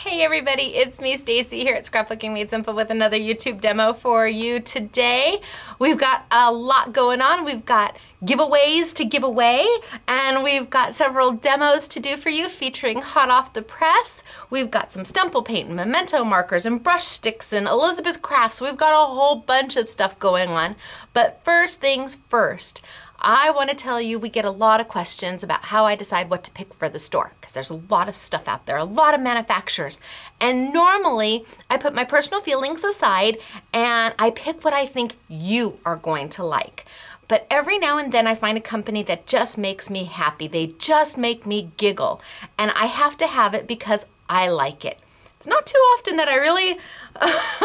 Hey everybody, it's me Stacy here at Scrapbooking Made Simple with another YouTube demo for you today. We've got a lot going on. We've got giveaways to give away, and we've got several demos to do for you featuring hot off the press. We've got some Stumple paint and memento markers and brush sticks and Elizabeth crafts. We've got a whole bunch of stuff going on. But first things first, I want to tell you we get a lot of questions about how I decide what to pick for the store, because there's a lot of stuff out there, a lot of manufacturers. And normally I put my personal feelings aside and I pick what I think you are going to like. But every now and then I find a company that just makes me happy. They just make me giggle. And I have to have it because I like it. It's not too often that I really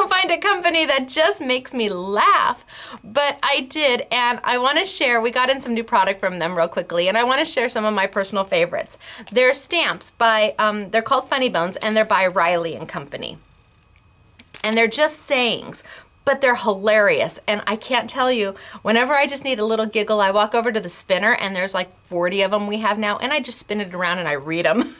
find a company that just makes me laugh, but I did, and I want to share, we got in some new product from them real quickly, and I want to share some of my personal favorites. They're stamps by, they're called Funny Bones, and they're by Riley & Company. And they're just sayings, but they're hilarious, and I can't tell you, whenever I just need a little giggle, I walk over to the spinner, and there's like 40 of them we have now, and I just spin it around and I read them.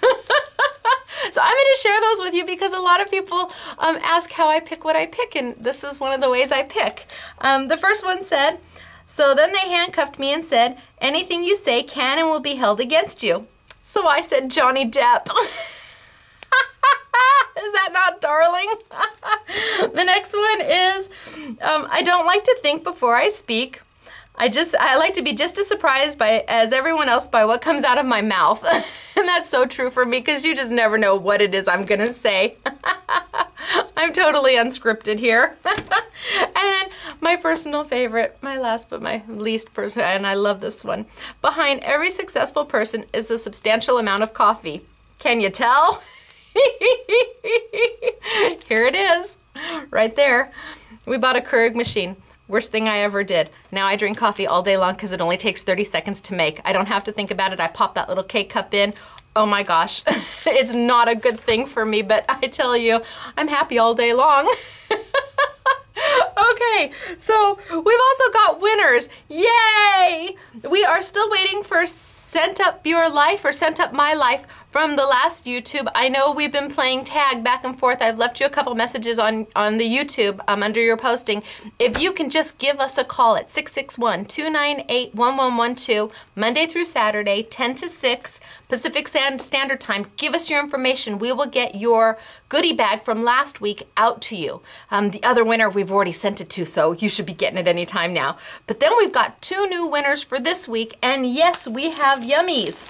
So I'm going to share those with you because a lot of people ask how I pick what I pick, and this is one of the ways I pick. The first one said, "So then they handcuffed me and said, 'Anything you say can and will be held against you.' So I said, 'Johnny Depp.'" Is that not darling? The next one is, "I don't like to think before I speak. I like to be just as surprised as everyone else by what comes out of my mouth." And that's so true for me because you just never know what it is I'm gonna say. I'm totally unscripted here. And then my personal favorite, my last but my least person, and I love this one. "Behind every successful person is a substantial amount of coffee. Can you tell?" Here it is, right there. We bought a Keurig machine. Worst thing I ever did. Now I drink coffee all day long because it only takes 30 seconds to make. I don't have to think about it. I pop that little K-cup in. Oh my gosh, it's not a good thing for me, but I tell you, I'm happy all day long. Okay, so we've also got winners. Yay! We are still waiting for Sent Up Your Life or Sent Up My Life from the last YouTube. I know we've been playing tag back and forth. I've left you a couple messages on the YouTube under your posting. If you can just give us a call at 661-298-1112, Monday through Saturday, 10 to 6 Pacific Standard Time. Give us your information. We will get your goodie bag from last week out to you. The other winner we've already sent it to, so you should be getting it anytime now. But then we've got 2 new winners for this week, and yes, we have yummies.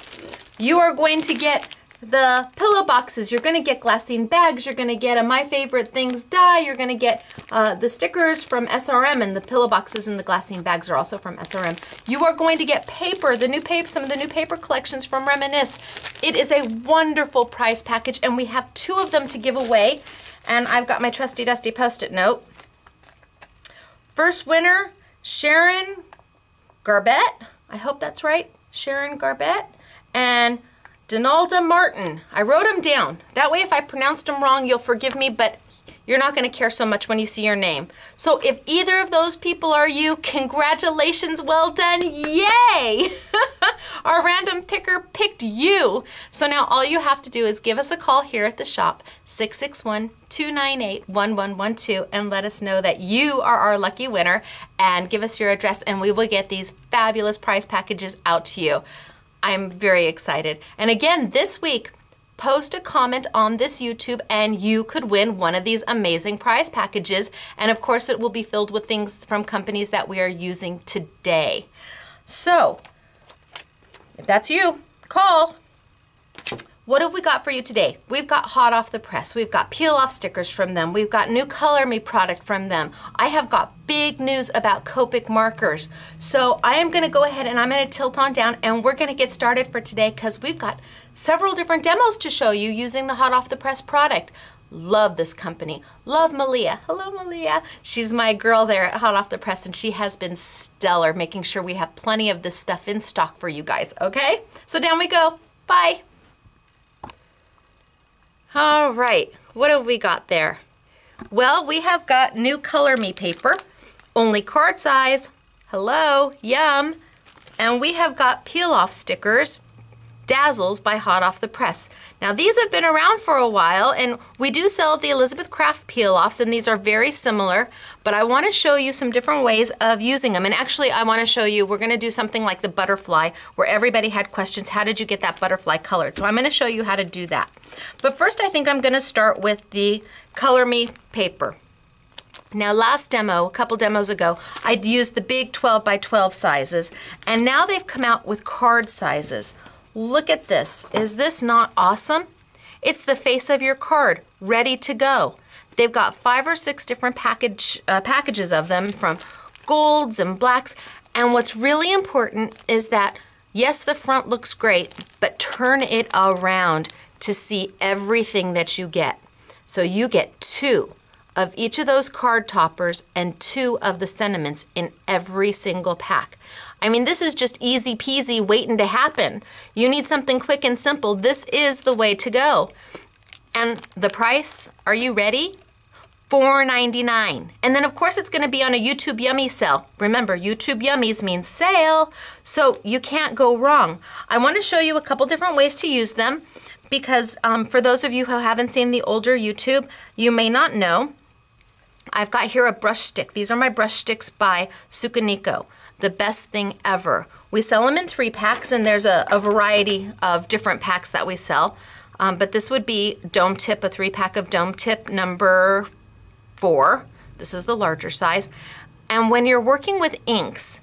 You are going to get the pillow boxes, you're going to get glassine bags, you're going to get a My Favorite Things die, you're going to get the stickers from SRM, and the pillow boxes and the glassine bags are also from SRM. You are going to get paper, the new paper, some of the new paper collections from Reminisce. It is a wonderful prize package, and we have 2 of them to give away, and I've got my trusty dusty post-it note. First winner, Sharon Garbett, I hope that's right, Sharon Garbett, and Donalda Martin. I wrote them down. That way if I pronounced them wrong, you'll forgive me, but you're not going to care so much when you see your name. So if either of those people are you, congratulations, well done, yay! Our random picker picked you. So now all you have to do is give us a call here at the shop, 661-298-1112, and let us know that you are our lucky winner, and give us your address, and we will get these fabulous prize packages out to you. I'm very excited. And again, this week, post a comment on this YouTube and you could win one of these amazing prize packages. And of course, it will be filled with things from companies that we are using today. So, if that's you, call. What have we got for you today? We've got hot off the press. We've got peel off stickers from them. We've got new Color Me product from them. I have got big news about Copic markers. So I am gonna go ahead and I'm gonna tilt on down and we're gonna get started for today because we've got several different demos to show you using the hot off the press product. Love this company. Love Malia. Hello, Malia. She's my girl there at Hot Off the Press, and she has been stellar making sure we have plenty of this stuff in stock for you guys, okay? So down we go. Bye. All right, what have we got there? Well, we have got new Color Me paper, only card size. Hello, yum. And we have got peel off stickers, Dazzles by Hot Off the Press. Now these have been around for a while, and we do sell the Elizabeth Craft peel-offs, and these are very similar, but I want to show you some different ways of using them. And actually I want to show you, we're going to do something like the butterfly, where everybody had questions, how did you get that butterfly colored? So I'm going to show you how to do that. But first I think I'm going to start with the Color Me paper. Now last demo, a couple demos ago, I used the big 12 by 12 sizes, and now they've come out with card sizes. Look at this. Is this not awesome? It's the face of your card, ready to go. They've got 5 or 6 different packages of them, from golds and blacks, and what's really important is that, yes, the front looks great, but turn it around to see everything that you get. So you get 2 of each of those card toppers and 2 of the sentiments in every single pack. I mean, this is just easy peasy waiting to happen. You need something quick and simple. This is the way to go. And the price, are you ready? $4.99. And then of course it's gonna be on a YouTube Yummy sale. Remember, YouTube Yummies means sale, so you can't go wrong. I wanna show you a couple different ways to use them, because for those of you who haven't seen the older YouTube, you may not know. I've got here a brush stick. These are my brush sticks by Sukaniko. The best thing ever. We sell them in 3 packs, and there's a variety of different packs that we sell. But this would be Dome Tip, a 3-pack of Dome Tip number 4. This is the larger size. And when you're working with inks,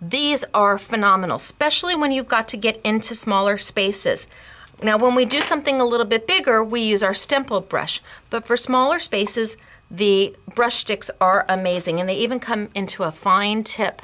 these are phenomenal, especially when you've got to get into smaller spaces. Now when we do something a little bit bigger, we use our Stemple brush. But for smaller spaces, the brush sticks are amazing, and they even come into a fine tip.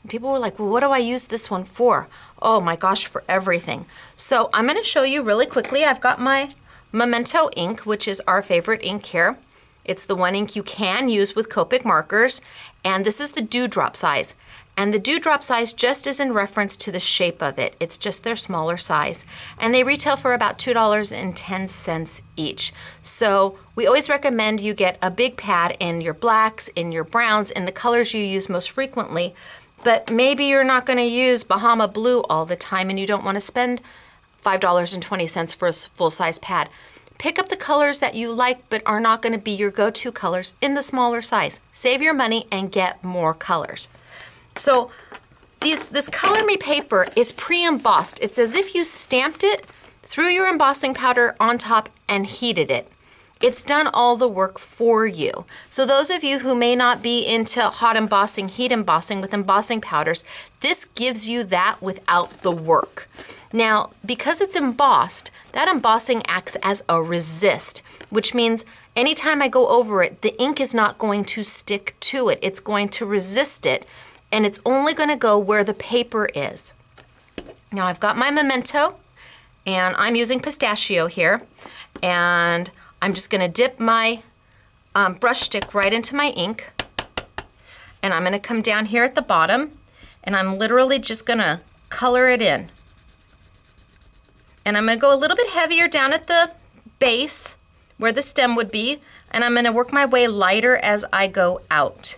People were like, well, what do I use this one for? Oh my gosh, for everything. So I'm going to show you really quickly. I've got my Memento ink, which is our favorite ink here. It's the one ink you can use with Copic markers, and this is the dewdrop size. And the dewdrop size just is in reference to the shape of it. It's just their smaller size. And they retail for about $2.10 each. So we always recommend you get a big pad in your blacks, in your browns, in the colors you use most frequently. But maybe you're not going to use Bahama Blue all the time, and you don't want to spend $5.20 for a full-size pad. Pick up the colors that you like but are not going to be your go-to colors in the smaller size. Save your money and get more colors. So this Color Me paper is pre-embossed. It's as if you stamped it, threw your embossing powder on top, and heated it. It's done all the work for you. So those of you who may not be into hot embossing, heat embossing with embossing powders, this gives you that without the work. Now, because it's embossed, that embossing acts as a resist, which means anytime I go over it, the ink is not going to stick to it. It's going to resist it, and it's only going to go where the paper is. Now I've got my Memento, and I'm using pistachio here, and I'm just going to dip my brush stick right into my ink, and I'm going to come down here at the bottom, and I'm literally just going to color it in. And I'm going to go a little bit heavier down at the base where the stem would be, and I'm going to work my way lighter as I go out,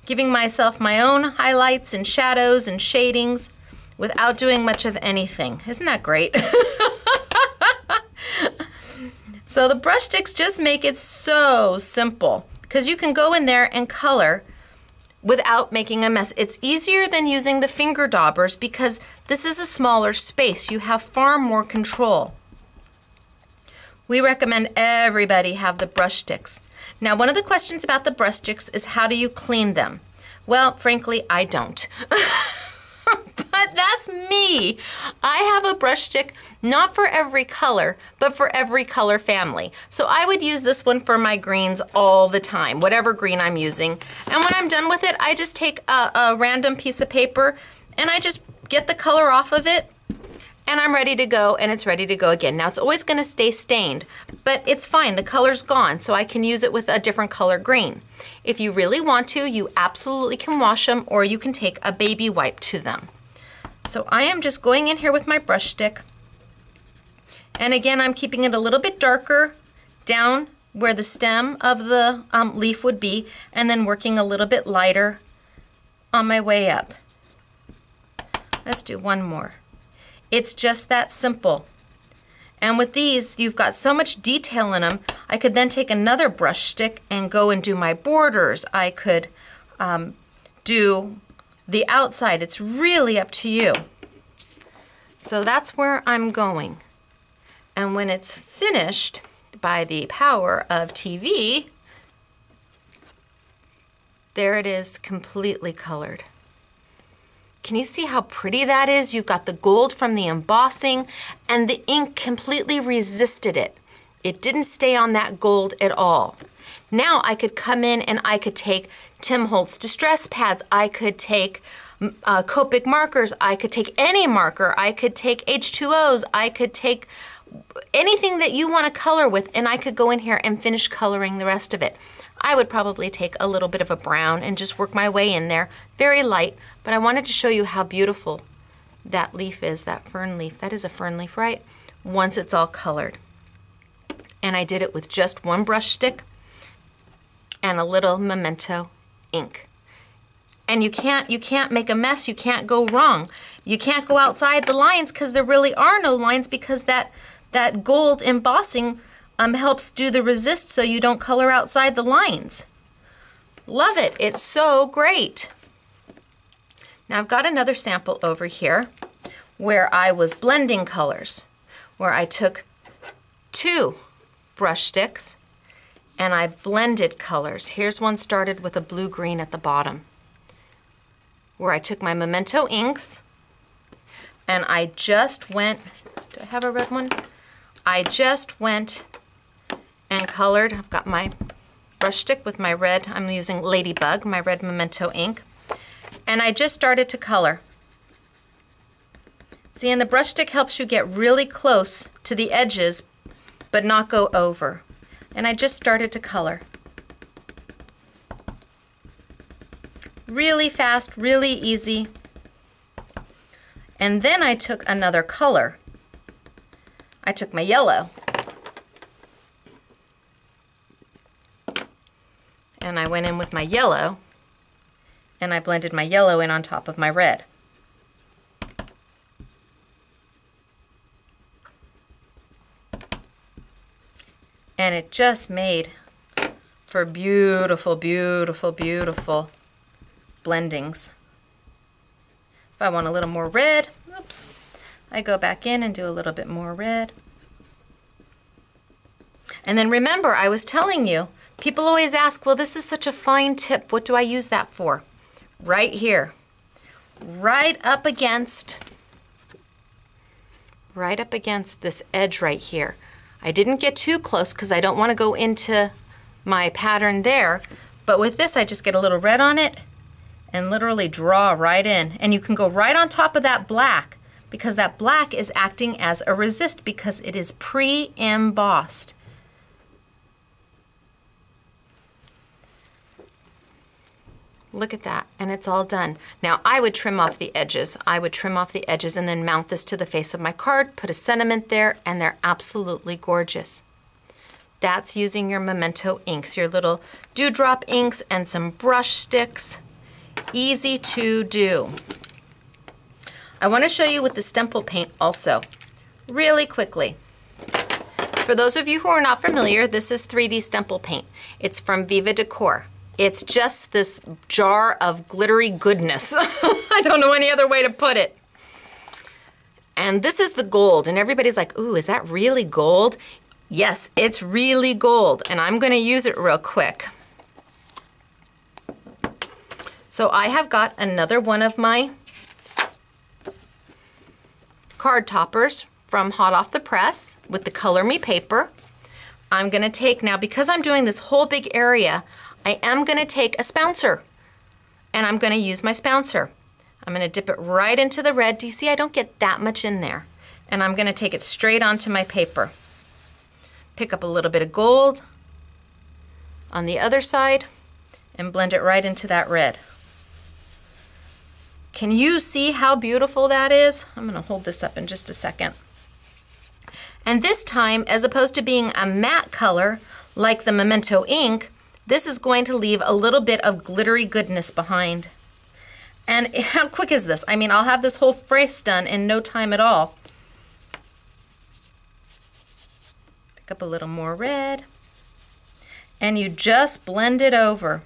giving myself my own highlights and shadows and shadings without doing much of anything. Isn't that great? So the brush sticks just make it so simple, because you can go in there and color without making a mess. It's easier than using the finger daubers because this is a smaller space. You have far more control. We recommend everybody have the brush sticks. Now, one of the questions about the brush sticks is how do you clean them? Well, frankly, I don't. But that's me. I have a brush stick not for every color, but for every color family. So I would use this one for my greens all the time, whatever green I'm using. And when I'm done with it, I just take a random piece of paper and I just get the color off of it, and I'm ready to go, and it's ready to go again. Now, it's always going to stay stained, but it's fine. The color's gone, so I can use it with a different color green. If you really want to, you absolutely can wash them, or you can take a baby wipe to them. So I am just going in here with my brush stick, and again, I'm keeping it a little bit darker down where the stem of the leaf would be, and then working a little bit lighter on my way up. Let's do one more. It's just that simple. And with these, you've got so much detail in them. I could then take another brush stick and go and do my borders. I could do the outside. It's really up to you. So that's where I'm going. And when it's finished, by the power of TV, there it is, completely colored. Can you see how pretty that is? You've got the gold from the embossing, and the ink completely resisted it. It didn't stay on that gold at all. Now I could come in and I could take Tim Holtz Distress Pads, I could take Copic markers, I could take any marker, I could take H2Os, I could take anything that you want to color with, and I could go in here and finish coloring the rest of it. I would probably take a little bit of a brown and just work my way in there, very light, but I wanted to show you how beautiful that leaf is, that fern leaf. That is a fern leaf, right? Once it's all colored. And I did it with just one brush stick and a little Memento ink. And you can't make a mess, you can't go wrong. You can't go outside the lines because there really are no lines, because that gold embossing helps do the resist so you don't color outside the lines. Love it, it's so great. Now I've got another sample over here where I was blending colors, where I took 2 brush sticks and I blended colors. Here's one started with a blue-green at the bottom, where I took my Memento inks and I just went, do I have a red one? I just went and colored. I've got my brush stick with my red, I'm using Ladybug, my red Memento ink, and I just started to color. See, and the brush stick helps you get really close to the edges but not go over. And I just started to color. Really fast, really easy. And then I took another color. I took my yellow. And I went in with my yellow and I blended my yellow in on top of my red. And it just made for beautiful, beautiful, beautiful blendings. If I want a little more red, oops, I go back in and do a little bit more red. And then remember, I was telling you, people always ask, well, this is such a fine tip, what do I use that for? Right here, right up against this edge right here. I didn't get too close because I don't want to go into my pattern there, but with this I just get a little red on it and literally draw right in. And you can go right on top of that black because that black is acting as a resist because it is pre-embossed. Look at that, and it's all done. Now I would trim off the edges. I would trim off the edges and then mount this to the face of my card, put a sentiment there, and they're absolutely gorgeous. That's using your Memento inks, your little dewdrop inks and some brush sticks. Easy to do. I want to show you with the Stemple paint also, really quickly. For those of you who are not familiar, this is 3D Stemple paint. It's from Viva Decor. It's just this jar of glittery goodness. I don't know any other way to put it. And this is the gold, and everybody's like, ooh, is that really gold? Yes, it's really gold, and I'm gonna use it real quick. So I have got another one of my card toppers from hot off the press with the Color Me paper. I'm gonna take now, because I'm doing this whole big area, I am gonna take a spouncer and I'm gonna use my spouncer. I'm gonna dip it right into the red. Do you see I don't get that much in there? And I'm gonna take it straight onto my paper. Pick up a little bit of gold on the other side and blend it right into that red. Can you see how beautiful that is? I'm gonna hold this up in just a second. And this time, as opposed to being a matte color like the Memento ink, this is going to leave a little bit of glittery goodness behind. And how quick is this? I mean, I'll have this whole face done in no time at all. Pick up a little more red, and you just blend it over.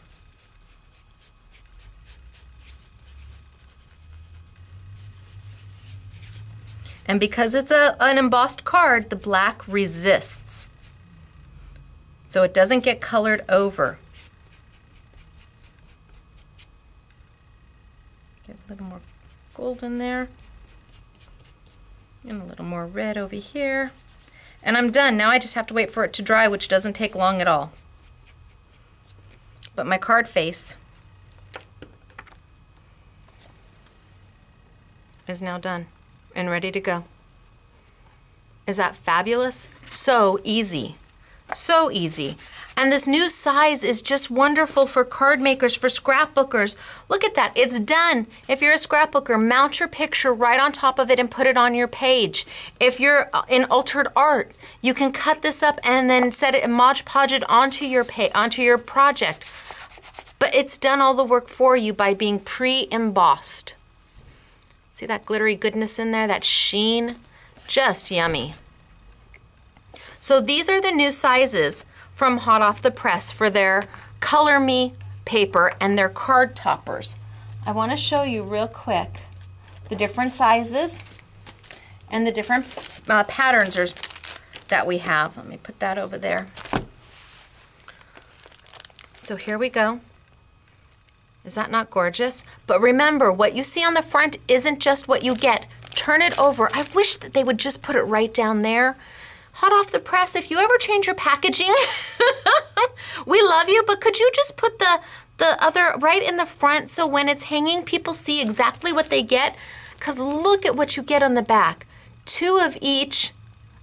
And because it's an embossed card, the black resists, so it doesn't get colored over. Get a little more gold in there, and a little more red over here. And I'm done. Now I just have to wait for it to dry, which doesn't take long at all. But my card face is now done and ready to go. Is that fabulous? So easy. So easy. And this new size is just wonderful for card makers, for scrapbookers. Look at that, it's done. If you're a scrapbooker, mount your picture right on top of it and put it on your page. If you're in altered art, you can cut this up and then set it and Mod Podge it onto your project. But it's done all the work for you by being pre-embossed. See that glittery goodness in there, that sheen? Just yummy. So these are the new sizes from Hot Off the Press for their Color Me paper and their card toppers. I want to show you real quick the different sizes and the different patterns that we have. Let me put that over there. So here we go. Is that not gorgeous? But remember, what you see on the front isn't just what you get. Turn it over. I wish that they would just put it right down there. Hot Off the Press, if you ever change your packaging, we love you, but could you just put the other right in the front so when it's hanging, people see exactly what they get? Because look at what you get on the back. 2 of each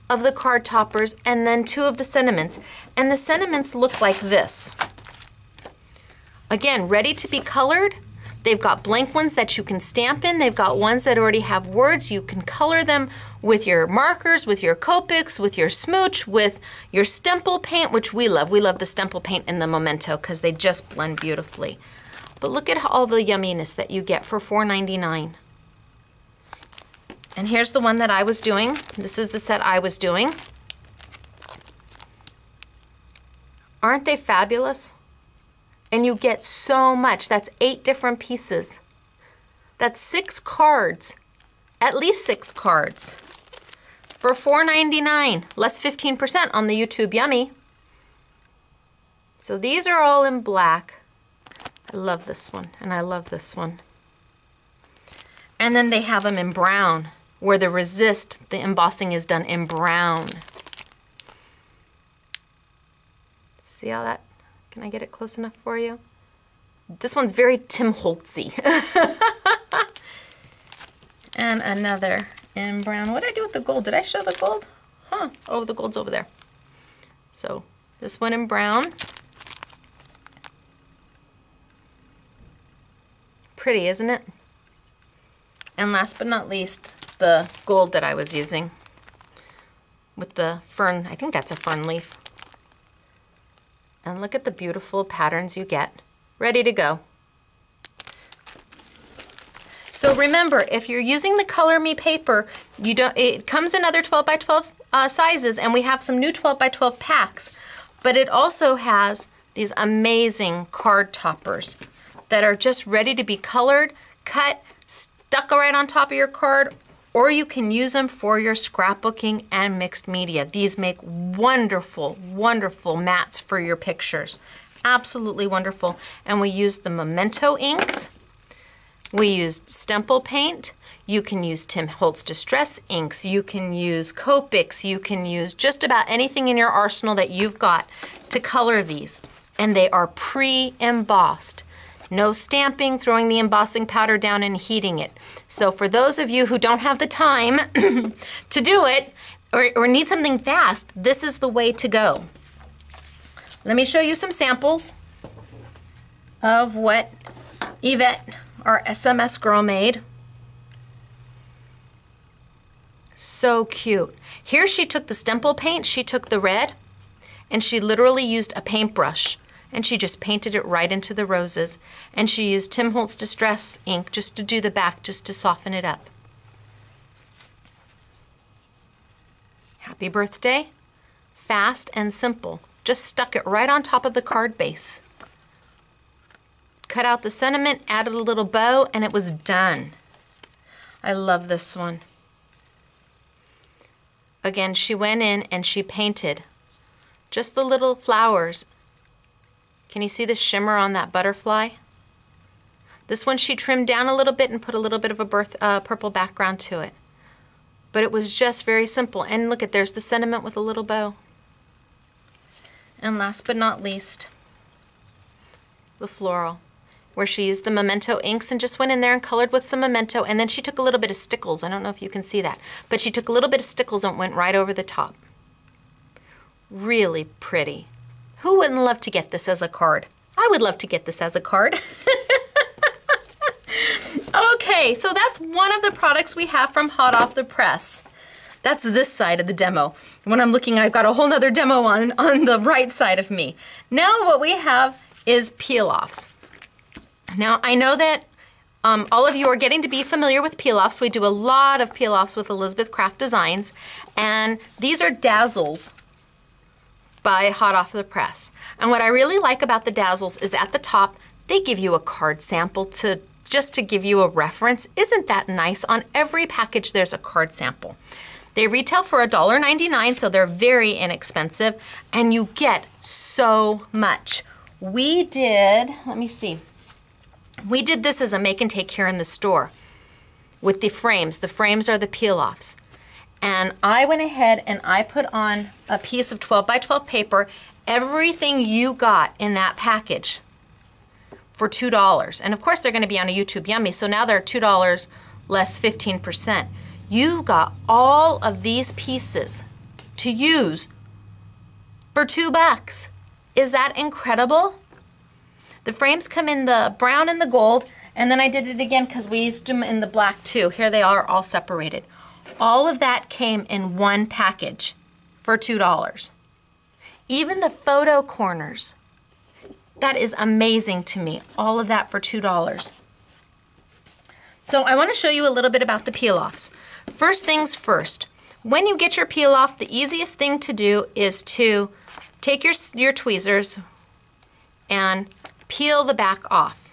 of the card toppers and then 2 of the sentiments. And the sentiments look like this. Again, ready to be colored. They've got blank ones that you can stamp in. They've got ones that already have words. You can color them with your markers, with your Copics, with your smooch, with your Stemple paint, which we love. We love the Stemple paint and the Memento because they just blend beautifully. But look at all the yumminess that you get for $4.99. And here's the one that I was doing. This is the set I was doing. Aren't they fabulous? And you get so much. That's 8 different pieces. That's 6 cards, at least 6 cards for $4.99, less 15% on the YouTube Yummy. So these are all in black. I love this one, and I love this one. And then they have them in brown, where the resist, the embossing is done in brown. See how that? Can I get it close enough for you? This one's very Tim Holtzy. And another in brown. What did I do with the gold? Did I show the gold? Huh. Oh, the gold's over there. So this one in brown. Pretty, isn't it? And last but not least, the gold that I was using with the fern. I think that's a fern leaf. And look at the beautiful patterns you get. Ready to go. So remember, if you're using the Color Me paper, it comes in other 12 by 12 sizes, and we have some new 12 by 12 packs. But it also has these amazing card toppers that are just ready to be colored, cut, stuck right on top of your card, or you can use them for your scrapbooking and mixed media. These make wonderful, wonderful mats for your pictures. Absolutely wonderful. And we used the Memento inks. We used Stemple paint. You can use Tim Holtz Distress inks. You can use Copics. You can use just about anything in your arsenal that you've got to color these. And they are pre-embossed. No stamping, throwing the embossing powder down and heating it. So for those of you who don't have the time to do it or need something fast, this is the way to go. Let me show you some samples of what Yvette, our SMS girl, made. So cute. Here she took the Stemple paint, she took the red, and she literally used a paintbrush. And she just painted it right into the roses. And she used Tim Holtz Distress ink just to do the back, just to soften it up. Happy birthday. fast and simple. Just stuck it right on top of the card base. Cut out the sentiment, added a little bow, and it was done. I love this one. Again, she went in and she painted just the little flowers. Can you see the shimmer on that butterfly? This one she trimmed down a little bit and put a little bit of a purple background to it. But it was just very simple. And look at, there's the sentiment with a little bow. And last but not least, the floral, where she used the Memento inks and just went in there and colored with some Memento, and then she took a little bit of stickles. I don't know if you can see that, but she took a little bit of stickles and went right over the top. Really pretty. Who wouldn't love to get this as a card? I would love to get this as a card. Okay, so that's one of the products we have from Hot Off the Press. That's this side of the demo. When I'm looking, I've got a whole nother demo on the right side of me. Now what we have is peel-offs. Now I know that all of you are getting to be familiar with peel-offs. We do a lot of peel-offs with Elizabeth Craft Designs, and these are Dazzles by Hot Off the Press. And what I really like about the Dazzles is at the top, they give you a card sample just to give you a reference. Isn't that nice? On every package there's a card sample. They retail for $1.99, so they're very inexpensive, and you get so much. We did, let me see, we did this as a make and take here in the store with the frames. The frames are the peel-offs. And I went ahead and I put on a piece of 12 by 12 paper, everything you got in that package for $2. And of course they're gonna be on a YouTube Yummy, so now they're $2 less 15%. You got all of these pieces to use for $2. Is that incredible? The frames come in the brown and the gold, and then I did it again because we used them in the black too. Here they are all separated. All of that came in one package for $2. Even the photo corners. That is amazing to me. All of that for $2. So I want to show you a little bit about the peel-offs. First things first, when you get your peel-off, the easiest thing to do is to take your tweezers and peel the back off.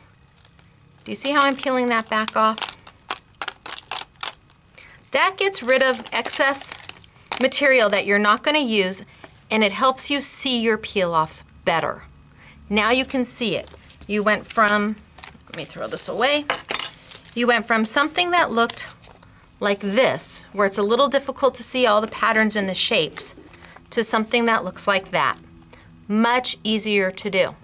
Do you see how I'm peeling that back off? That gets rid of excess material that you're not going to use, and it helps you see your peel-offs better. Now you can see it. You went from, let me throw this away. You went from something that looked like this, where it's a little difficult to see all the patterns and the shapes, to something that looks like that. Much easier to do.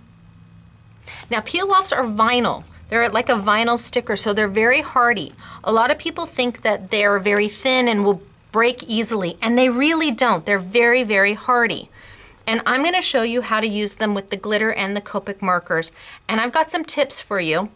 Now peel-offs are vinyl. They're like a vinyl sticker, so they're very hardy. A lot of people think that they're very thin and will break easily, and they really don't. They're very, very hardy. And I'm going to show you how to use them with the glitter and the Copic markers. And I've got some tips for you.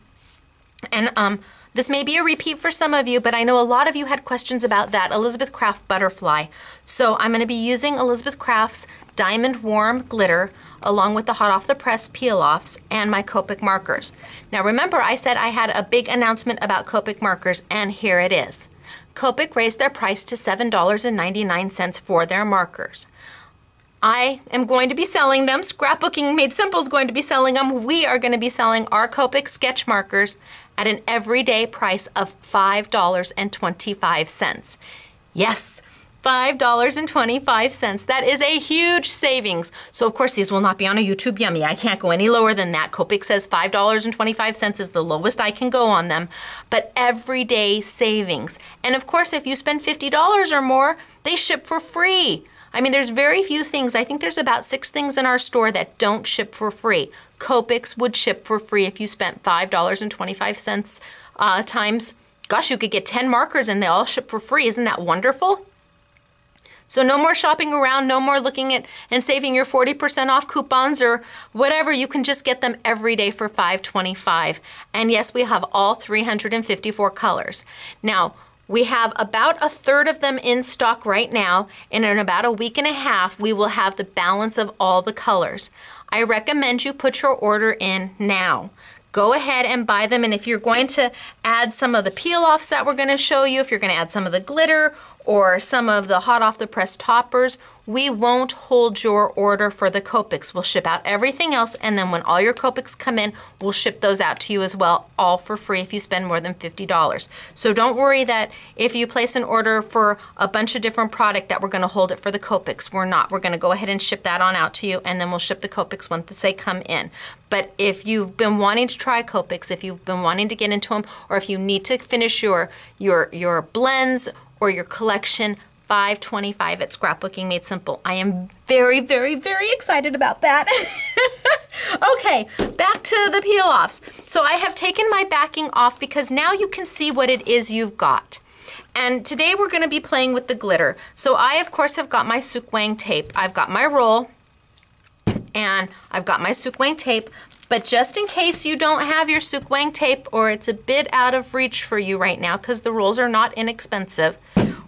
And this may be a repeat for some of you, but I know a lot of you had questions about that Elizabeth Craft butterfly. So I'm going to be using Elizabeth Craft's Diamond Warm glitter along with the Hot Off the Press peel-offs and my Copic markers. Now remember, I said I had a big announcement about Copic markers, and here it is. Copic raised their price to $7.99 for their markers. I am going to be selling them. Scrapbooking Made Simple is going to be selling them. We are going to be selling our Copic sketch markers at an everyday price of $5.25. Yes, $5.25. That is a huge savings. So of course these will not be on a YouTube Yummy. I can't go any lower than that. Copic says $5.25 is the lowest I can go on them, but everyday savings. And of course if you spend $50 or more, they ship for free. I mean, there's very few things. I think there's about 6 things in our store that don't ship for free. Copics would ship for free if you spent $5.25 times. Gosh, you could get 10 markers and they all ship for free. Isn't that wonderful? So no more shopping around, no more looking at and saving your 40% off coupons or whatever. You can just get them every day for $5.25. And yes, we have all 354 colors. Now, we have about a third of them in stock right now, and in about a week and a half, we will have the balance of all the colors. I recommend you put your order in now. Go ahead and buy them, and if you're going to add some of the peel-offs that we're going to show you, if you're going to add some of the glitter or some of the hot off the press toppers, we won't hold your order for the Copics. We'll ship out everything else, and then when all your Copics come in, we'll ship those out to you as well, all for free if you spend more than $50. So don't worry that if you place an order for a bunch of different product that we're gonna hold it for the Copics. We're not. We're gonna go ahead and ship that on out to you, and then we'll ship the Copics once they come in. But if you've been wanting to try Copics, if you've been wanting to get into them, or if you need to finish your blends or your collection, $5.25 at Scrapbooking Made Simple. I am very, very, very excited about that. Okay, back to the peel-offs. So I have taken my backing off because now you can see what it is you've got. And today we're gonna be playing with the glitter. So I, of course, have got my Suk Wang tape. I've got my roll, and I've got my Suk Wang tape. But just in case you don't have your Suk Wang tape, or it's a bit out of reach for you right now because the rolls are not inexpensive,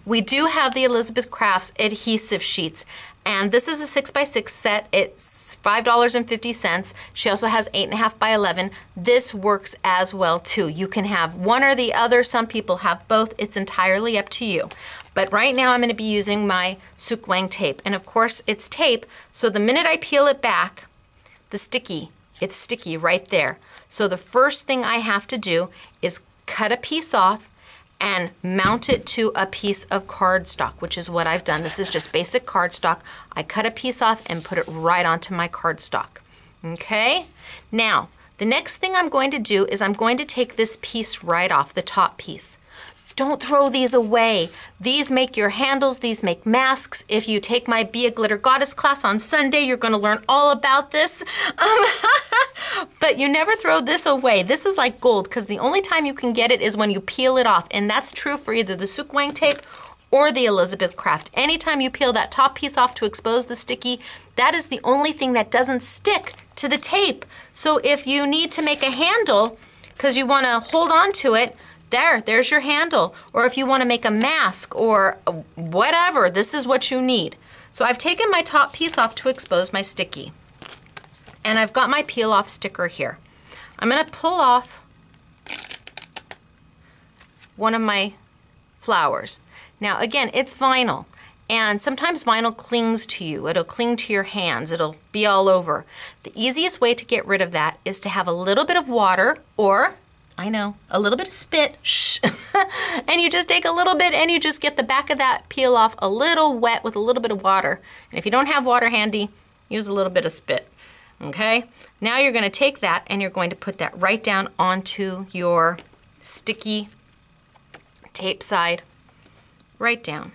we do have the Elizabeth Crafts adhesive sheets. And this is a 6x6 set. It's $5.50. She also has 8.5 by 11. This works as well too. You can have one or the other. Some people have both. It's entirely up to you. But right now I'm going to be using my Suk Wang tape. And of course it's tape, so the minute I peel it back, it's sticky right there. So the first thing I have to do is cut a piece off and mount it to a piece of cardstock, which is what I've done. This is just basic cardstock. I cut a piece off and put it right onto my cardstock. Okay? Now, the next thing I'm going to do is I'm going to take this piece right off, the top piece. Don't throw these away. These make your handles, these make masks. If you take my Be a Glitter Goddess class on Sunday, you're gonna learn all about this. But you never throw this away. This is like gold because the only time you can get it is when you peel it off. And that's true for either the Suk Wang tape or the Elizabeth Craft. Anytime you peel that top piece off to expose the sticky, that is the only thing that doesn't stick to the tape. So if you need to make a handle because you wanna hold on to it, there's your handle. Or if you want to make a mask or whatever, this is what you need. So I've taken my top piece off to expose my sticky. And I've got my peel off sticker here. I'm going to pull off one of my flowers. Now again, it's vinyl. And sometimes vinyl clings to you. It'll cling to your hands. It'll be all over. The easiest way to get rid of that is to have a little bit of water, or I know, a little bit of spit, shh. And you just take a little bit and you just get the back of that peel off a little wet with a little bit of water. And if you don't have water handy, use a little bit of spit, okay? Now you're gonna take that and you're going to put that right down onto your sticky tape side, right down.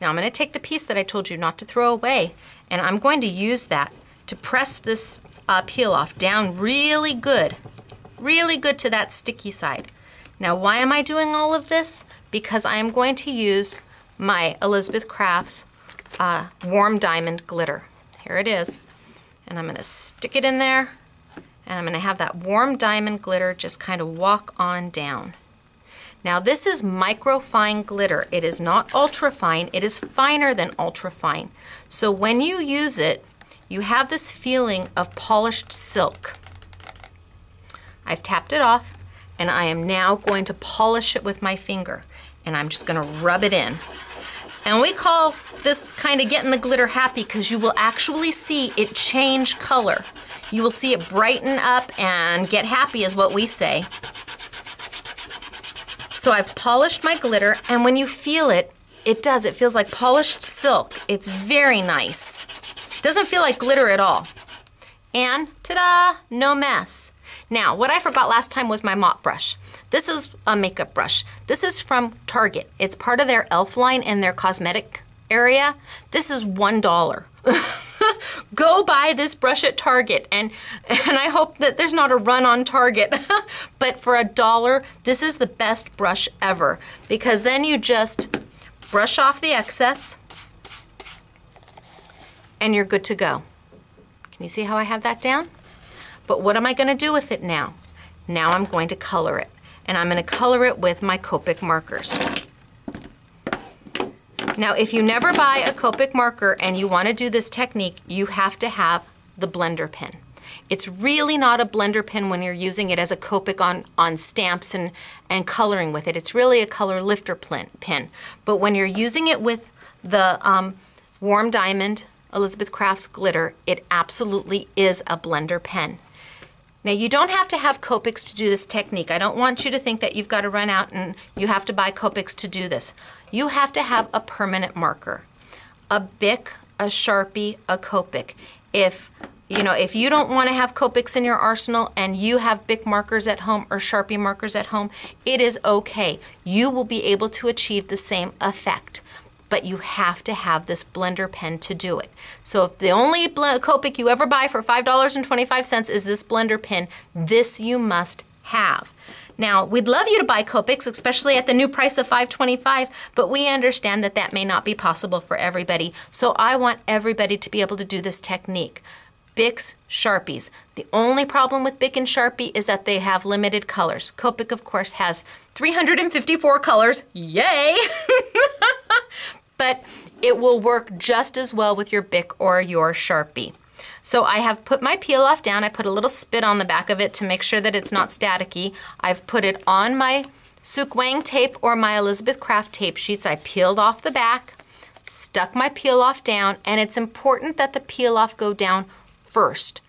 Now I'm gonna take the piece that I told you not to throw away, and I'm going to use that to press this peel off down really good to that sticky side. Now why am I doing all of this? Because I am going to use my Elizabeth Crafts warm diamond glitter. Here it is. And I'm gonna stick it in there, and I'm gonna have that warm diamond glitter just kind of walk on down. Now this is microfine glitter. It is not ultra fine, it is finer than ultra fine. So when you use it, you have this feeling of polished silk. I've tapped it off, and I am now going to polish it with my finger, and I'm just gonna rub it in. And we call this kind of getting the glitter happy because you will actually see it change color. You will see it brighten up and get happy is what we say. So I've polished my glitter, and when you feel it, it feels like polished silk. It's very nice. Doesn't feel like glitter at all. And ta-da, no mess. Now, what I forgot last time was my mop brush. This is a makeup brush. This is from Target. It's part of their e.l.f. line in their cosmetic area. This is $1. Go buy this brush at Target, and I hope that there's not a run on Target. But for $1, this is the best brush ever, because then you just brush off the excess, and you're good to go. Can you see how I have that down? But what am I gonna do with it now? Now I'm going to color it, and I'm gonna color it with my Copic markers. Now, if you never buy a Copic marker and you wanna do this technique, you have to have the blender pen. It's really not a blender pen when you're using it as a Copic on stamps and coloring with it. It's really a color lifter pen. But when you're using it with the Warm Diamond Elizabeth Crafts glitter, it absolutely is a blender pen. Now you don't have to have Copics to do this technique. I don't want you to think that you've got to run out and you have to buy Copics to do this. You have to have a permanent marker, a Bic, a Sharpie, a Copic. If you don't want to have Copics in your arsenal and you have Bic markers at home or Sharpie markers at home, it is okay. You will be able to achieve the same effect. But you have to have this blender pen to do it. So if the only Copic you ever buy for $5.25 is this blender pen, this you must have. Now, we'd love you to buy Copics, especially at the new price of $5.25, but we understand that that may not be possible for everybody. So I want everybody to be able to do this technique. Bics, Sharpies. The only problem with Bic and Sharpie is that they have limited colors. Copic, of course, has 354 colors. Yay! But it will work just as well with your Bic or your Sharpie. So I have put my peel off down. I put a little spit on the back of it to make sure that it's not staticky. I've put it on my Suk Wang tape or my Elizabeth Craft tape sheets. I peeled off the back, stuck my peel off down, and it's important that the peel off go down first.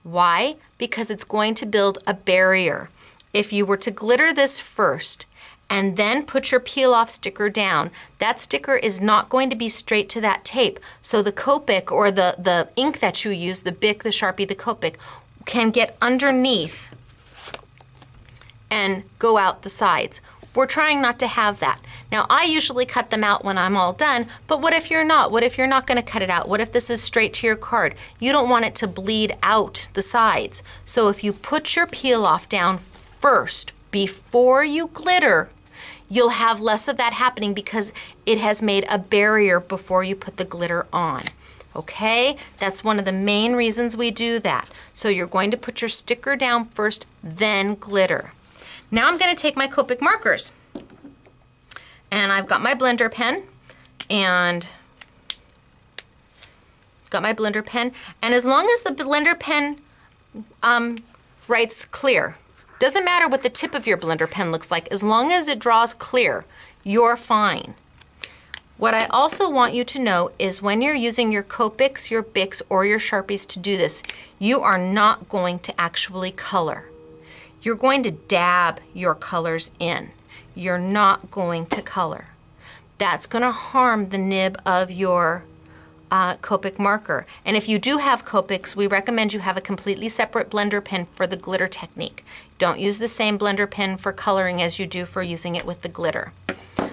Why? Because it's going to build a barrier. If you were to glitter this first, and then put your peel off sticker down, that sticker is not going to be straight to that tape. So the Copic or the ink that you use, the Bic, the Sharpie, the Copic, can get underneath and go out the sides. We're trying not to have that. Now I usually cut them out when I'm all done, but what if you're not? What if you're not going to cut it out? What if this is straight to your card? You don't want it to bleed out the sides. So if you put your peel off down first before you glitter, you'll have less of that happening because it has made a barrier before you put the glitter on. Okay? That's one of the main reasons we do that. So you're going to put your sticker down first, then glitter. Now I'm going to take my Copic markers. And I've got my blender pen and as long as the blender pen writes clear, doesn't matter what the tip of your blender pen looks like, as long as it draws clear, you're fine. What I also want you to know is when you're using your Copics, your Bics, or your Sharpies to do this, you are not going to actually color. You're going to dab your colors in. You're not going to color. That's going to harm the nib of your Copic marker. And if you do have Copics, we recommend you have a completely separate blender pen for the glitter technique. Don't use the same blender pen for coloring as you do for using it with the glitter.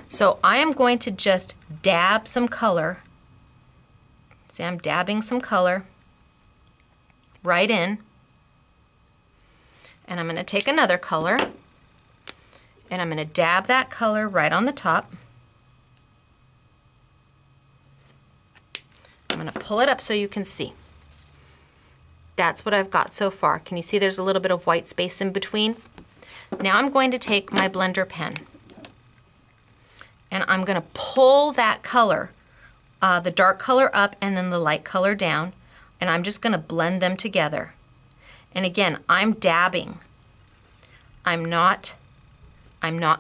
So I am going to just dab some color. See, I'm dabbing some color right in. And I'm going to take another color and I'm going to dab that color right on the top. I'm going to pull it up so you can see. That's what I've got so far. Can you see there's a little bit of white space in between? Now I'm going to take my blender pen and I'm going to pull that color, the dark color up and then the light color down, and I'm just going to blend them together. And again, I'm dabbing. I'm not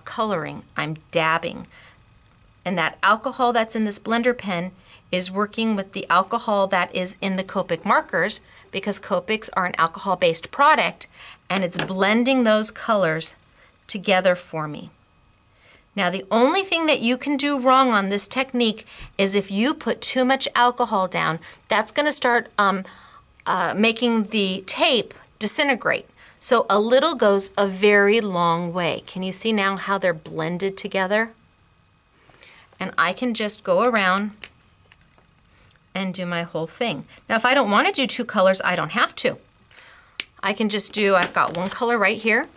coloring, I'm dabbing. And that alcohol that's in this blender pen is working with the alcohol that is in the Copic markers, because Copics are an alcohol-based product, and it's blending those colors together for me. Now the only thing that you can do wrong on this technique is if you put too much alcohol down, that's going to start making the tape disintegrate. So a little goes a very long way. Can you see now how they're blended together? And I can just go around and do my whole thing. Now if I don't want to do two colors, I don't have to. I can just do, I've got one color right here,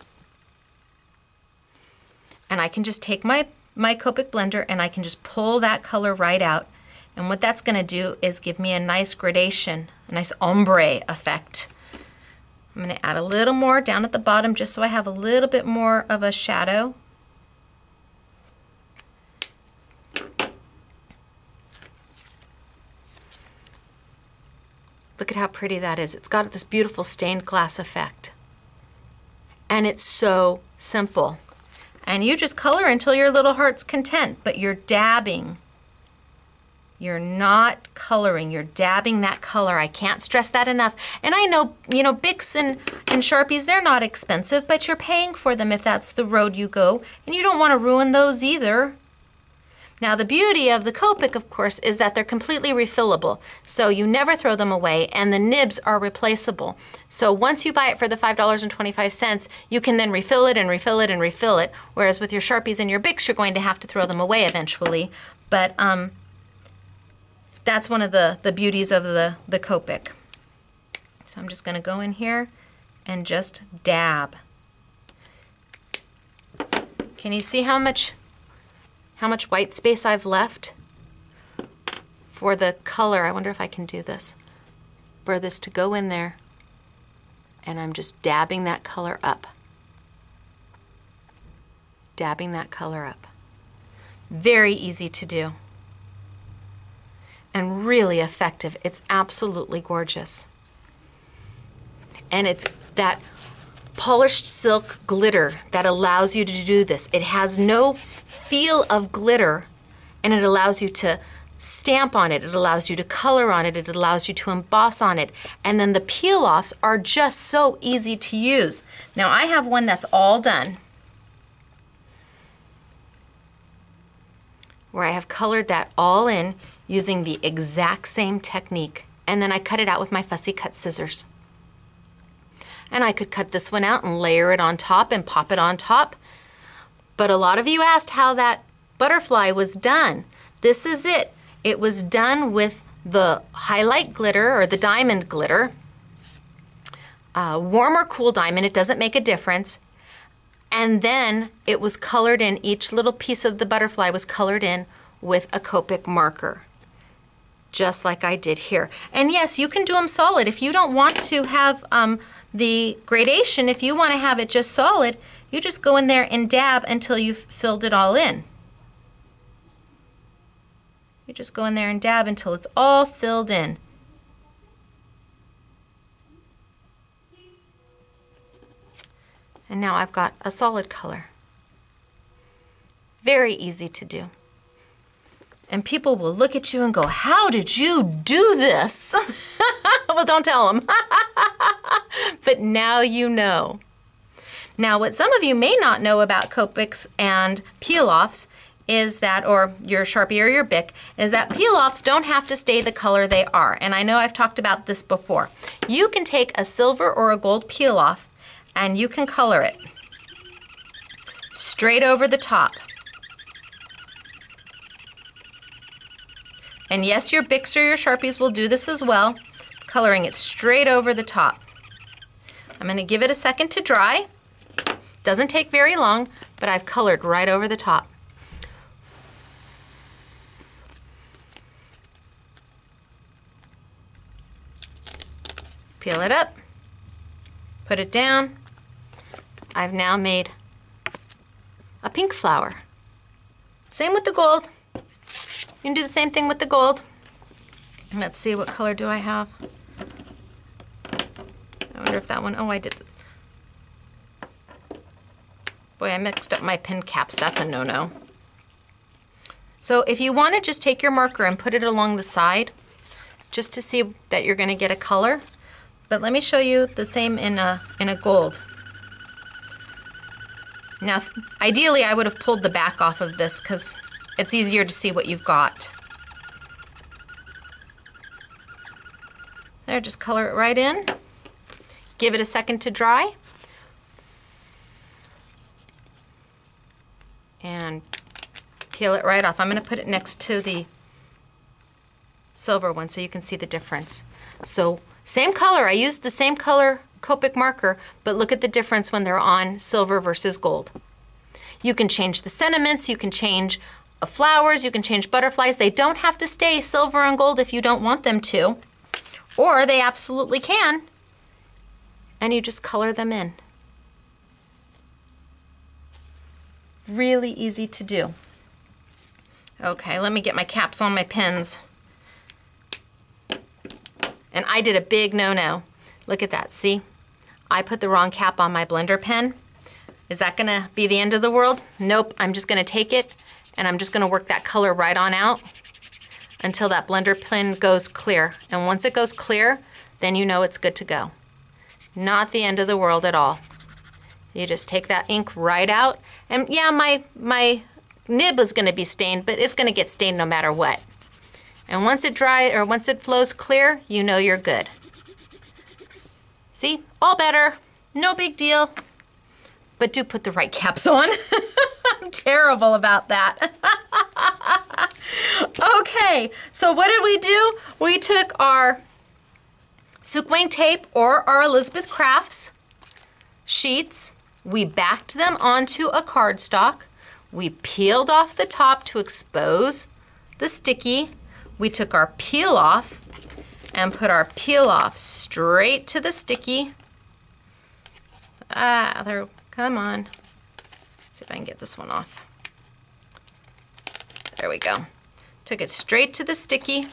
and I can just take my Copic blender and I can just pull that color right out. And what that's going to do is give me a nice gradation, a nice ombre effect. I'm going to add a little more down at the bottom just so I have a little bit more of a shadow. Look at how pretty that is. It's got this beautiful stained glass effect. And it's so simple. And you just color until your little heart's content, but you're dabbing. You're not coloring, you're dabbing that color. I can't stress that enough. And I know, you know, Bics and Sharpies, they're not expensive, but you're paying for them if that's the road you go. And you don't want to ruin those either. Now the beauty of the Copic, of course, is that they're completely refillable. So you never throw them away, and the nibs are replaceable. So once you buy it for the $5.25, you can then refill it and refill it and refill it. Whereas with your Sharpies and your Bics, you're going to have to throw them away eventually. But that's one of the beauties of the Copic. So I'm just going to go in here and just dab. Can you see how much white space I've left for the color? I wonder if I can do this. For this to go in there, and I'm just dabbing that color up. Dabbing that color up. Very easy to do. And really effective. It's absolutely gorgeous. And it's that polished silk glitter that allows you to do this. It has no feel of glitter, and it allows you to stamp on it. It allows you to color on it. It allows you to emboss on it. And then the peel-offs are just so easy to use. Now I have one that's all done, where I have colored that all in using the exact same technique. And then I cut it out with my fussy cut scissors. And I could cut this one out and layer it on top and pop it on top. But a lot of you asked how that butterfly was done. This is it. It was done with the highlight glitter or the diamond glitter. Warm or cool diamond, it doesn't make a difference. And then it was colored in, each little piece of the butterfly was colored in with a Copic marker, just like I did here. And yes, you can do them solid. If you don't want to have the gradation, if you want to have it just solid, you just go in there and dab until you've filled it all in. You just go in there and dab until it's all filled in. And now I've got a solid color. Very easy to do. And people will look at you and go, how did you do this? Well, don't tell them. But now you know. Now, what some of you may not know about Copics and peel-offs is that, or your Sharpie or your Bic, is that peel-offs don't have to stay the color they are. And I know I've talked about this before. You can take a silver or a gold peel-off and you can color it straight over the top. And yes, your Bics or your Sharpies will do this as well, coloring it straight over the top. I'm going to give it a second to dry. Doesn't take very long, but I've colored right over the top. Peel it up, put it down. I've now made a pink flower. Same with the gold. You can do the same thing with the gold. Let's see, what color do I have? I wonder if that one, oh, I did. Boy, I mixed up my pen caps. That's a no-no. So if you want to just take your marker and put it along the side, just to see that you're going to get a color. But let me show you the same in a gold. Now, ideally, I would have pulled the back off of this because it's easier to see what you've got. There, just color it right in. Give it a second to dry. And peel it right off. I'm going to put it next to the silver one so you can see the difference. So same color. I used the same color Copic marker, but look at the difference when they're on silver versus gold. You can change the sentiments, you can change flowers, you can change butterflies. They don't have to stay silver and gold if you don't want them to, or they absolutely can, and you just color them in. Really easy to do. Okay, let me get my caps on my pens. And I did a big no-no. Look at that, see? I put the wrong cap on my blender pen. Is that gonna be the end of the world? Nope, I'm just gonna take it and I'm just gonna work that color right on out until that blender pen goes clear. And once it goes clear, then you know it's good to go. Not the end of the world at all. You just take that ink right out. And yeah, my nib is gonna be stained, but it's gonna get stained no matter what. And once it flows clear, you know you're good. See, all better, no big deal. But do put the right caps on. I'm terrible about that. Okay, so what did we do? We took our Scrapbooking tape or our Elizabeth Crafts sheets, we backed them onto a cardstock, we peeled off the top to expose the sticky, we took our peel off and put our peel off straight to the sticky. There, come on. Let's see if I can get this one off. There we go. Took it straight to the sticky.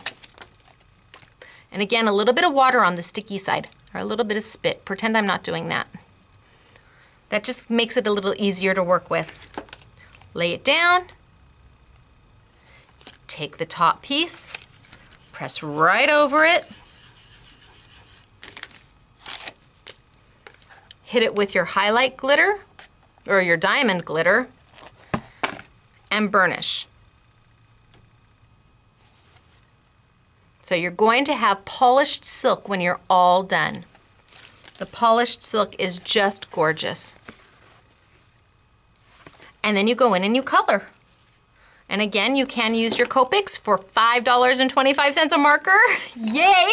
And again, a little bit of water on the sticky side, or a little bit of spit. Pretend I'm not doing that. That just makes it a little easier to work with. Lay it down. Take the top piece, press right over it. Hit it with your highlight glitter, or your diamond glitter, and burnish. So you're going to have polished silk when you're all done. The polished silk is just gorgeous. And then you go in and you color. And again, you can use your Copics for $5.25 a marker. Yay!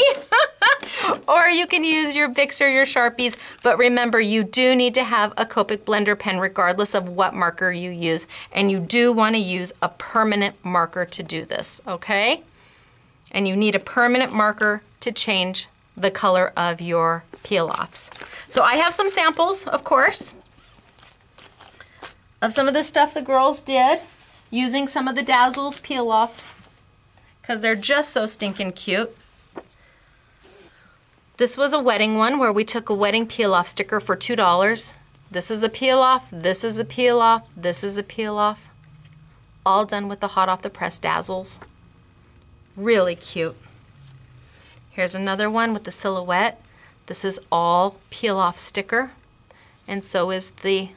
Or you can use your Bics or your Sharpies. But remember, you do need to have a Copic blender pen regardless of what marker you use. And you do want to use a permanent marker to do this, okay? And you need a permanent marker to change the color of your peel-offs. So I have some samples, of course, of some of the stuff the girls did using some of the Dazzles peel-offs because they're just so stinking cute. This was a wedding one where we took a wedding peel-off sticker for $2. This is a peel-off, this is a peel-off, this is a peel-off. All done with the hot off the press Dazzles. Really cute. Here's another one with the silhouette. This is all peel-off sticker, and so is the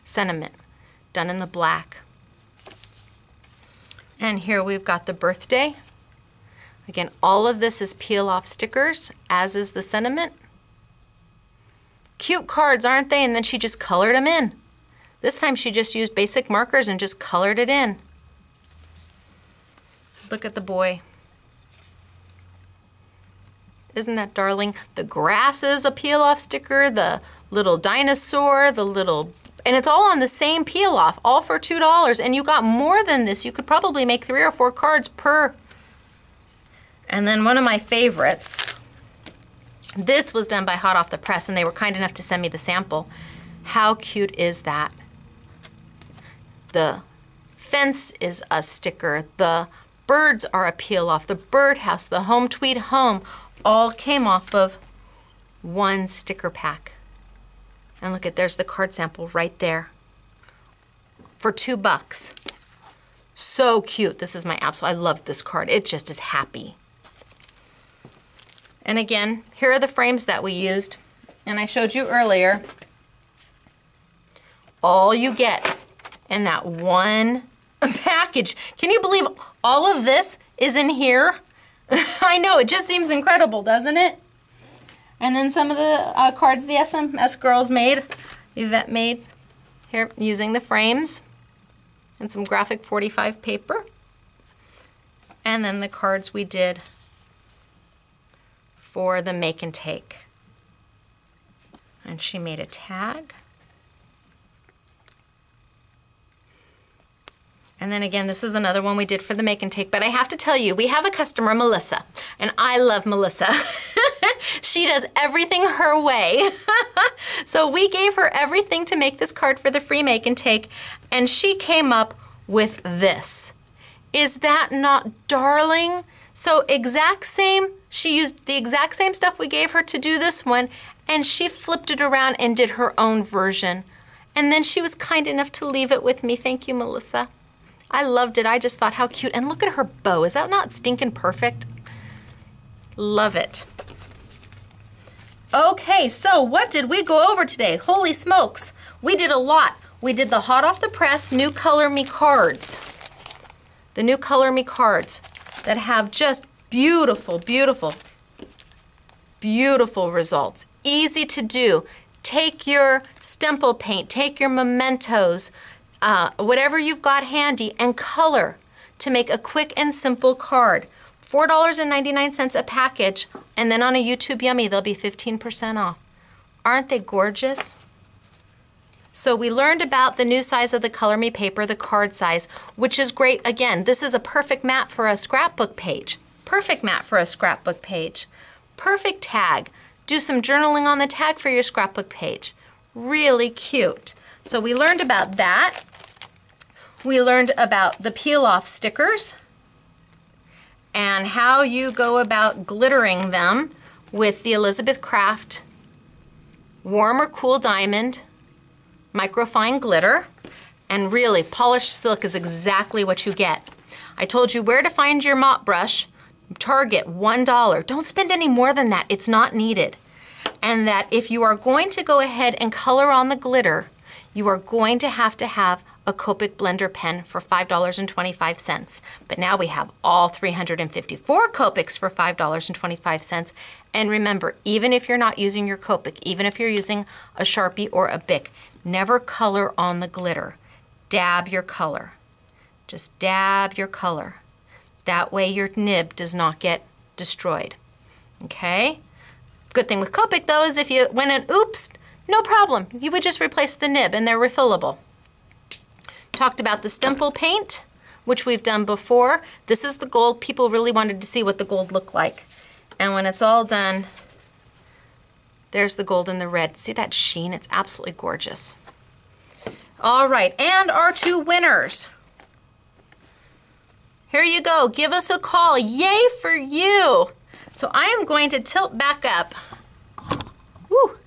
sentiment, done in the black. And here we've got the birthday. Again, all of this is peel-off stickers, as is the sentiment. Cute cards, aren't they? And then she just colored them in. This time she just used basic markers and just colored it in. Look at the boy. Isn't that darling? The grass is a peel-off sticker, the little dinosaur, the little, and it's all on the same peel-off, all for $2. And you got more than this. You could probably make 3 or 4 cards per. And then one of my favorites, this was done by Hot Off the Press, and they were kind enough to send me the sample. How cute is that? The fence is a sticker. The birds are a peel-off. The birdhouse, the home tweet home, all came off of one sticker pack. And look at, there's the card sample right there for $2. So cute. This is my absolute, I love this card. It just is happy. And again, here are the frames that we used. And I showed you earlier, all you get in that one package. Can you believe all of this is in here? I know, it just seems incredible, doesn't it? And then some of the cards the SMS girls made, Yvette made, here using the frames and some graphic 45 paper. And then the cards we did for the make and take. And she made a tag. And then again, this is another one we did for the make and take, but I have to tell you, we have a customer, Melissa, and I love Melissa. She does everything her way. So we gave her everything to make this card for the free make and take, and she came up with this. Is that not darling? So she used the exact same stuff we gave her to do this one, and she flipped it around and did her own version. And then she was kind enough to leave it with me. Thank you, Melissa. I loved it. I just thought how cute. And look at her bow. Is that not stinking perfect? Love it. Okay, so what did we go over today? Holy smokes. We did a lot. We did the hot off the press new Color Me cards. The new Color Me cards that have just beautiful, beautiful, beautiful results. Easy to do. Take your Stemple paint, take your mementos, whatever you've got handy, and color to make a quick and simple card. $4.99 a package, and then on a YouTube Yummy, they'll be 15% off. Aren't they gorgeous? So we learned about the new size of the Color Me paper, the card size, which is great. Again, this is a perfect mat for a scrapbook page. Perfect mat for a scrapbook page. Perfect tag. Do some journaling on the tag for your scrapbook page. Really cute. So we learned about that. We learned about the peel-off stickers and how you go about glittering them with the Elizabeth Craft Warm or Cool Diamond MircoFine glitter. And really, polished silk is exactly what you get. I told you where to find your mop brush. Target, $1. Don't spend any more than that. It's not needed. And that if you are going to go ahead and color on the glitter, you are going to have a Copic blender pen for $5.25. But now we have all 354 Copics for $5.25. And remember, even if you're not using your Copic, even if you're using a Sharpie or a Bic, never color on the glitter. Dab your color. Just dab your color. That way your nib does not get destroyed. Okay? Good thing with Copic though is if you went and oops, no problem. You would just replace the nib and they're refillable. Talked about the Stemple paint, which we've done before. This is the gold. People really wanted to see what the gold looked like. And when it's all done, there's the gold and the red. See that sheen? It's absolutely gorgeous. All right, and our two winners. Here you go. Give us a call. Yay for you. So I am going to tilt back up. Woo.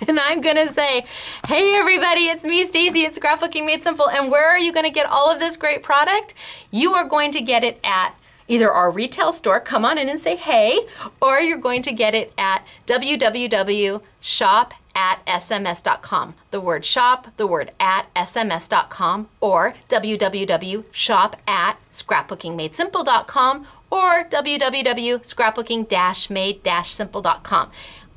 And I'm going to say, hey everybody, it's me, Stacy. It's Scrapbooking Made Simple. And where are you going to get all of this great product? You are going to get it at either our retail store, come on in and say hey, or you're going to get it at www.shop@sms.com. The word shop, the word at sms.com, or www.shop@scrapbookingmadesimple.com, or www.scrapbooking-made-simple.com.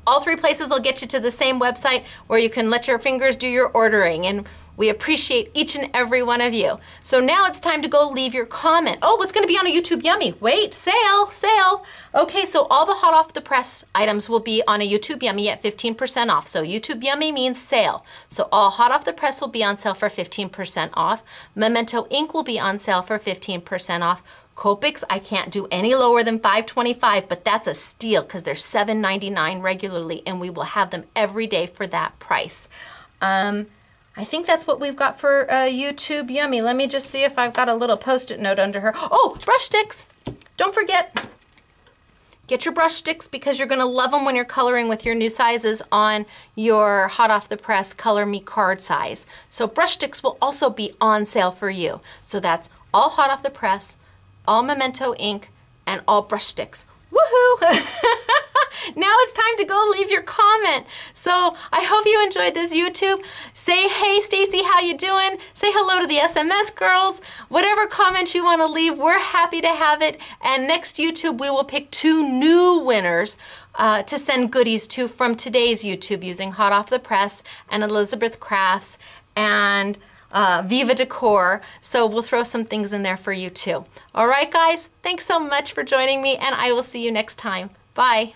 All three places will get you to the same website where you can let your fingers do your ordering, and we appreciate each and every one of you. So now it's time to go leave your comment. Oh, what's gonna be on a YouTube Yummy? Wait, sale, sale. Okay, so all the hot off the press items will be on a YouTube Yummy at 15% off. So YouTube Yummy means sale. So all hot off the press will be on sale for 15% off. Memento ink will be on sale for 15% off. Copics, I can't do any lower than $5.25, but that's a steal because they're $7.99 regularly, and we will have them every day for that price. I think that's what we've got for YouTube Yummy. Let me just see if I've got a little post-it note under her. Oh, brush sticks. Don't forget, get your brush sticks because you're gonna love them when you're coloring with your new sizes on your hot off the press Color Me card size. So brush sticks will also be on sale for you. So that's all hot off the press, all Memento ink, and all brush sticks. Woohoo! Now it's time to go leave your comment. So I hope you enjoyed this YouTube. Say, hey Stacy, how you doing? Say hello to the SMS girls. Whatever comments you want to leave, we're happy to have it. And next YouTube, we will pick 2 new winners to send goodies to from today's YouTube using Hot Off the Press and Elizabeth Crafts and Viva Decor. So we'll throw some things in there for you too. All right, guys, thanks so much for joining me, and I will see you next time. Bye.